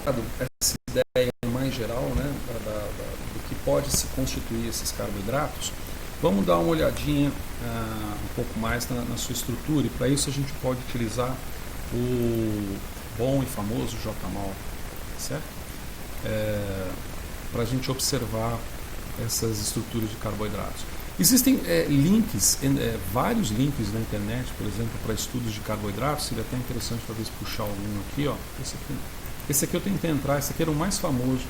focado essa ideia mais geral, né, do que pode se constituir esses carboidratos, vamos dar uma olhadinha um pouco mais na sua estrutura, e para isso a gente pode utilizar o bom e famoso JMOL, certo? Para a gente observar essas estruturas de carboidratos. Existem links, vários links na internet, por exemplo, para estudos de carboidratos. Seria até interessante talvez puxar algum aqui, ó. Esse aqui eu tentei entrar, esse aqui era o mais famoso,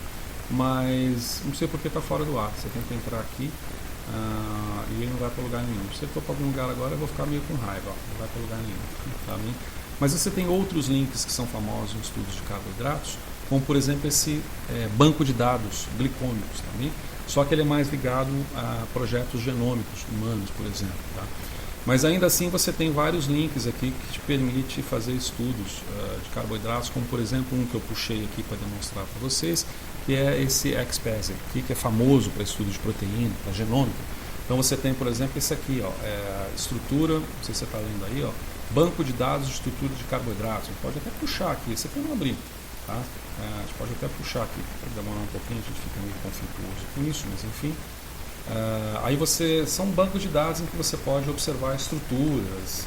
mas não sei porque está fora do ar. Você tenta entrar aqui e ele não vai para lugar nenhum. Se eu for para algum lugar agora, eu vou ficar meio com raiva, ó. Não vai para lugar nenhum. Tá bem? Mas você tem outros links que são famosos em estudos de carboidratos, como por exemplo esse banco de dados glicômicos também, só que ele é mais ligado a projetos genômicos humanos, por exemplo. Tá? Mas ainda assim você tem vários links aqui que te permite fazer estudos de carboidratos, como por exemplo um que eu puxei aqui para demonstrar para vocês, que é esse XPASE, que é famoso para estudo de proteína, para genômica. Então você tem, por exemplo, esse aqui, ó, estrutura, não sei se você está lendo aí, ó, banco de dados de estrutura de carboidratos. A gente pode até puxar aqui, esse aqui eu não abri, tá? A gente pode até puxar aqui, pode demorar um pouquinho, a gente fica meio conflituoso com isso, mas enfim. Aí são bancos de dados em que você pode observar estruturas.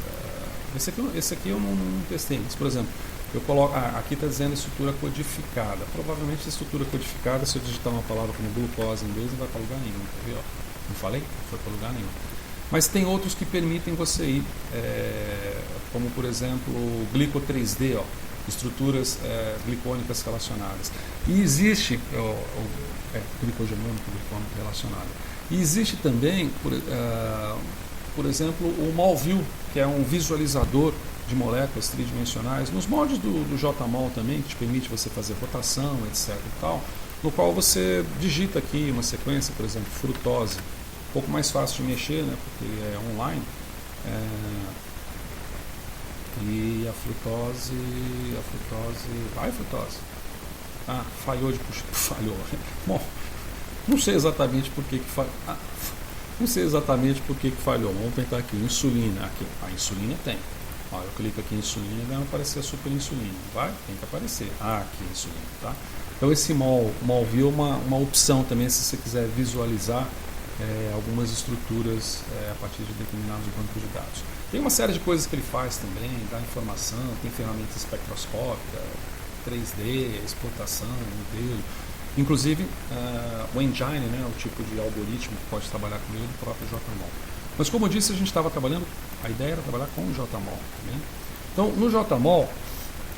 Esse aqui eu não testei, mas por exemplo, eu coloco, aqui está dizendo estrutura codificada. Provavelmente a estrutura codificada, se eu digitar uma palavra como glucose em inglês, não vai para lugar nenhum, tá vendo? Não falei? Não foi para lugar nenhum. Mas tem outros que permitem você ir, como por exemplo o Glico 3D, ó, estruturas glicônicas relacionadas. E existe glicogenômico, glicônico relacionado. E existe também, por exemplo, o Malview, que é um visualizador de moléculas tridimensionais, nos moldes do JMOL também, que te permite você fazer rotação, etc. e tal, no qual você digita aqui uma sequência, por exemplo, frutose. Um pouco mais fácil de mexer, né, porque é online. E a frutose. Vai, frutose. Falhou de puxar. Falhou. Bom, não sei exatamente por que falhou. Não sei exatamente por que falhou. Vamos tentar aqui. Insulina. Aqui. A insulina tem. Ó, eu clico aqui em insulina e vai aparecer a superinsulina. Vai? Tem que aparecer. Aqui insulina, tá? Então esse Malview é uma opção também se você quiser visualizar algumas estruturas a partir de determinados bancos de dados. Tem uma série de coisas que ele faz também, dá informação, tem ferramenta espectroscópica, 3D, exportação, modelo. Inclusive o Engine, né, o tipo de algoritmo que pode trabalhar com ele, do próprio JMOL. Mas como eu disse, a gente estava trabalhando, a ideia era trabalhar com o JMOL também. Então no JMOL,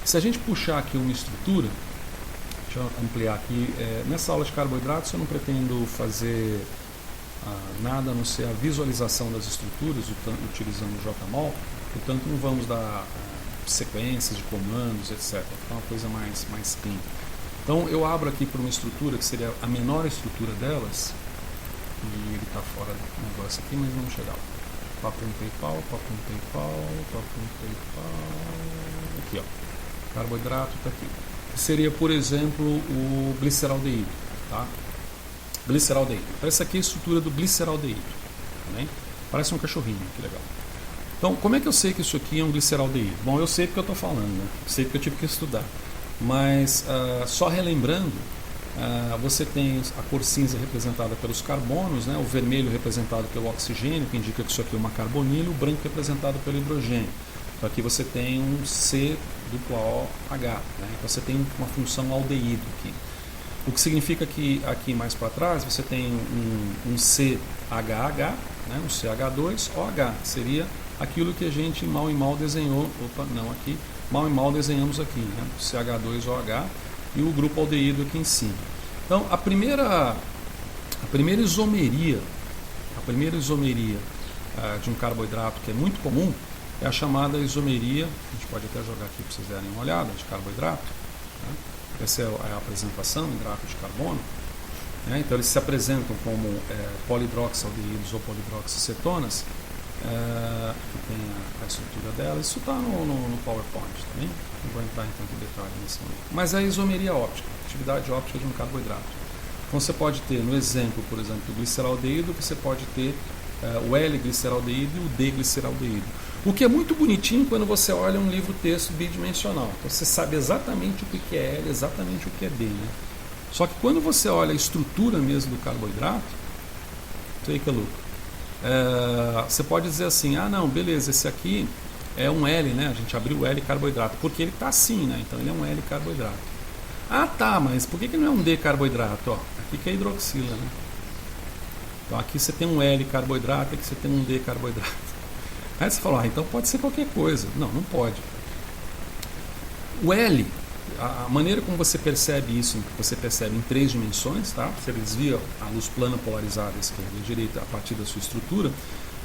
se a gente puxar aqui uma estrutura, deixa eu ampliar aqui, nessa aula de carboidratos eu não pretendo fazer nada a não ser a visualização das estruturas utilizando o JMOL, portanto não vamos dar sequências de comandos, etc. É uma coisa mais clean. Então eu abro aqui para uma estrutura que seria a menor estrutura delas, e ele está fora do negócio aqui, mas vamos chegar lá. Papum PayPal, aqui ó, carboidrato está aqui. Seria, por exemplo, o gliceraldeído, tá? Gliceraldeído. Então essa aqui é a estrutura do gliceraldeído. Também. Parece um cachorrinho, que legal. Então, como é que eu sei que isso aqui é um gliceraldeído? Bom, eu sei porque eu estou falando, né? Sei porque eu tive que estudar. Mas, só relembrando, você tem a cor cinza representada pelos carbonos, né? O vermelho representado pelo oxigênio, que indica que isso aqui é uma carbonila, o branco representado pelo hidrogênio. Então aqui você tem um COOH, né? Então você tem uma função aldeído aqui. O que significa que aqui mais para trás você tem um CHH, né? Um CH2OH, que seria aquilo que a gente mal e mal desenhou, mal e mal desenhamos aqui, né? O CH2OH e o grupo aldeído aqui em cima. Então a primeira isomeria de um carboidrato que é muito comum é a chamada isomeria, a gente pode até jogar aqui para vocês darem uma olhada, de carboidrato, né? Essa é a apresentação, hidrato de carbono, né? Então eles se apresentam como polidroxaldeídos ou polidroxicetonas. Aqui tem a estrutura dela, isso está no PowerPoint também, não vou entrar em tanto detalhe nesse momento. Mas a isomeria óptica, atividade óptica de um carboidrato. Então você pode ter, no exemplo, por exemplo, do gliceraldeído, você pode ter o L-gliceraldeído e o D-gliceraldeído. O que é muito bonitinho quando você olha um livro-texto bidimensional. Então você sabe exatamente o que é L, exatamente o que é D. Né? Só que quando você olha a estrutura mesmo do carboidrato, take a look. Você pode dizer assim, ah não, beleza, esse aqui é um L, né? A gente abriu o L carboidrato, porque ele está assim, né? Então ele é um L carboidrato. Ah tá, mas por que não é um D carboidrato? Ó, aqui que é hidroxila, né? Então aqui você tem um L carboidrato, aqui você tem um D carboidrato. Aí você fala, então pode ser qualquer coisa. Não, não pode. O L, a maneira como você percebe isso, você percebe em 3 dimensões, tá? Você desvia a luz plana polarizada à esquerda e à direita a partir da sua estrutura,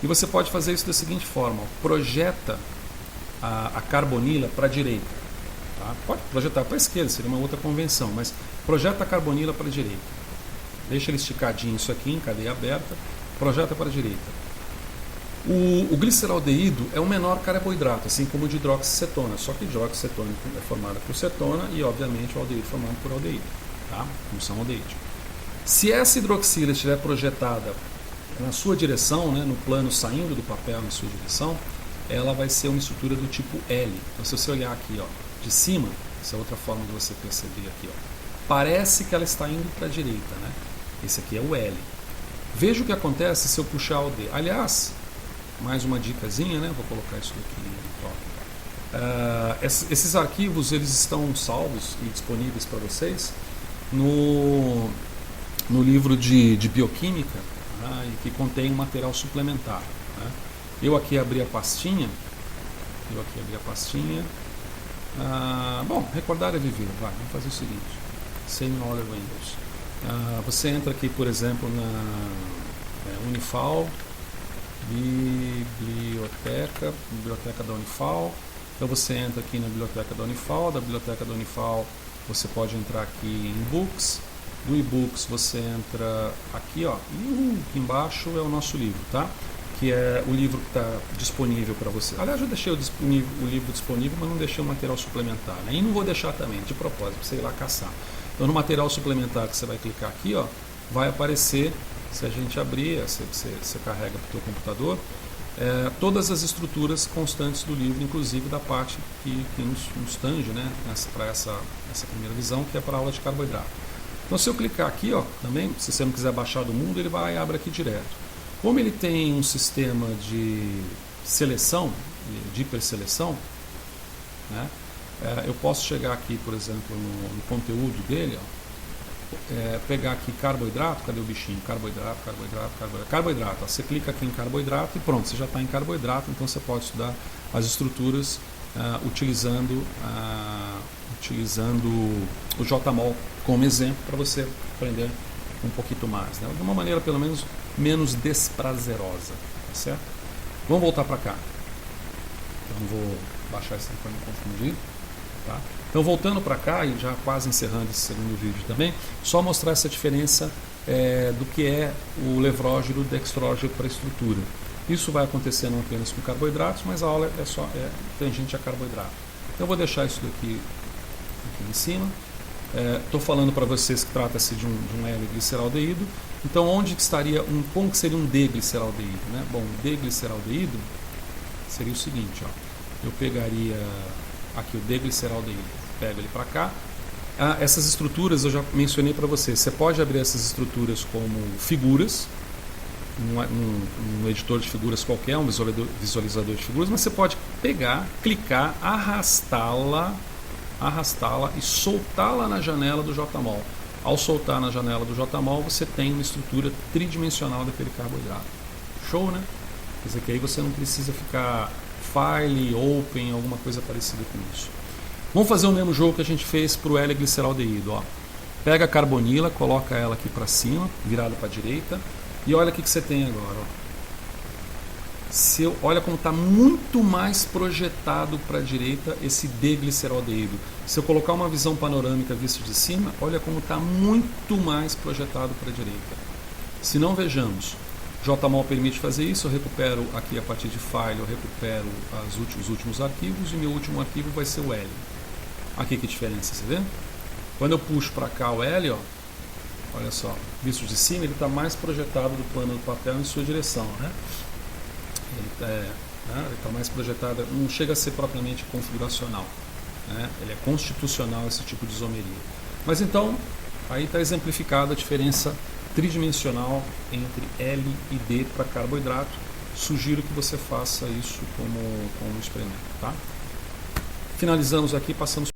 e você pode fazer isso da seguinte forma, ó, projeta a carbonila para a direita. Tá? Pode projetar para a esquerda, seria uma outra convenção, mas projeta a carbonila para a direita. Deixa ele esticadinho isso aqui, em cadeia aberta, projeta para a direita. O gliceraldeído é o menor carboidrato, assim como o de hidroxicetona, só que hidroxicetona é formada por cetona e, obviamente, o aldeído é formado por aldeído, tá? Função aldeíde. Se essa hidroxila estiver projetada na sua direção, né, no plano saindo do papel na sua direção, ela vai ser uma estrutura do tipo L. Então, se você olhar aqui, ó, de cima, essa é outra forma de você perceber aqui, ó, parece que ela está indo para a direita, né? Esse aqui é o L. Veja o que acontece se eu puxar o D. Aliás, mais uma dicasinha, né? Vou colocar isso aqui. Esses arquivos eles estão salvos e disponíveis para vocês no livro de bioquímica, né? E que contém um material suplementar. Né? Eu aqui abri a pastinha. Bom, recordar é viver. Vai, vamos fazer o seguinte: Same Order Windows. Você entra aqui, por exemplo, na Unifal. Biblioteca da Unifal. Então você entra aqui na biblioteca da Unifal você pode entrar aqui em Books, do e-books você entra aqui, ó, e aqui embaixo é o nosso livro, tá? Que é o livro que está disponível para você. Aliás, eu deixei o livro disponível, mas não deixei o material suplementar, né? E não vou deixar também, de propósito, para você ir lá caçar. Então no material suplementar que você vai clicar aqui, ó, vai aparecer. Se a gente abrir, você carrega para o teu computador, todas as estruturas constantes do livro, inclusive da parte que nos tange, né, para essa primeira visão, que é para a aula de carboidrato. Então, se eu clicar aqui, ó, também, se você não quiser baixar do mundo, ele vai e abre aqui direto. Como ele tem um sistema de seleção, de hiperseleção, né, eu posso chegar aqui, por exemplo, no conteúdo dele, ó, pegar aqui carboidrato, cadê o bichinho? Carboidrato. Ó, você clica aqui em carboidrato e pronto, você já está em carboidrato, então você pode estudar as estruturas utilizando o JMOL como exemplo para você aprender um pouquinho mais, né? De uma maneira pelo menos menos desprazerosa, tá certo? Vamos voltar para cá. Então vou baixar isso para não confundir. Tá? Então voltando para cá e já quase encerrando esse segundo vídeo também, só mostrar essa diferença do que é o levrógeno dextrógeno para a estrutura. Isso vai acontecer não apenas com carboidratos, mas a aula é tangente a carboidrato. Então eu vou deixar isso aqui em cima. Estou falando para vocês que trata-se de um L-gliceraldeído. Então onde que estaria como que seria um D-gliceraldeído? Né? Bom, o D-gliceraldeído seria o seguinte, ó, eu pegaria aqui o D-gliceraldeído, pego ele para cá. Essas estruturas eu já mencionei para você. Você pode abrir essas estruturas como figuras, um editor de figuras qualquer, um visualizador de figuras, mas você pode pegar, clicar, arrastá-la e soltá-la na janela do JMOL. Ao soltar na janela do JMOL, você tem uma estrutura tridimensional daquele carboidrato. Show, né? Quer dizer que aí você não precisa ficar file, open, alguma coisa parecida com isso. Vamos fazer o mesmo jogo que a gente fez para o L-gliceraldeído. Ó. Pega a carbonila, coloca ela aqui para cima, virada para a direita, e olha o que você tem agora. Ó. Olha como está muito mais projetado para a direita esse D-gliceraldeído. Se eu colocar uma visão panorâmica vista de cima, olha como está muito mais projetado para a direita. Se não, vejamos. JMOL permite fazer isso, eu recupero aqui a partir de file, eu recupero os últimos arquivos e meu último arquivo vai ser o L. Aqui que diferença, você vê? Quando eu puxo para cá o L, ó, olha só, visto de cima ele está mais projetado do plano do papel em sua direção, né? né? Ele está mais projetada, não chega a ser propriamente configuracional, né? Ele é constitucional esse tipo de isomeria. Mas então, aí está exemplificada a diferença tridimensional entre L e D para carboidrato. Sugiro que você faça isso como experimento. Tá? Finalizamos aqui, passamos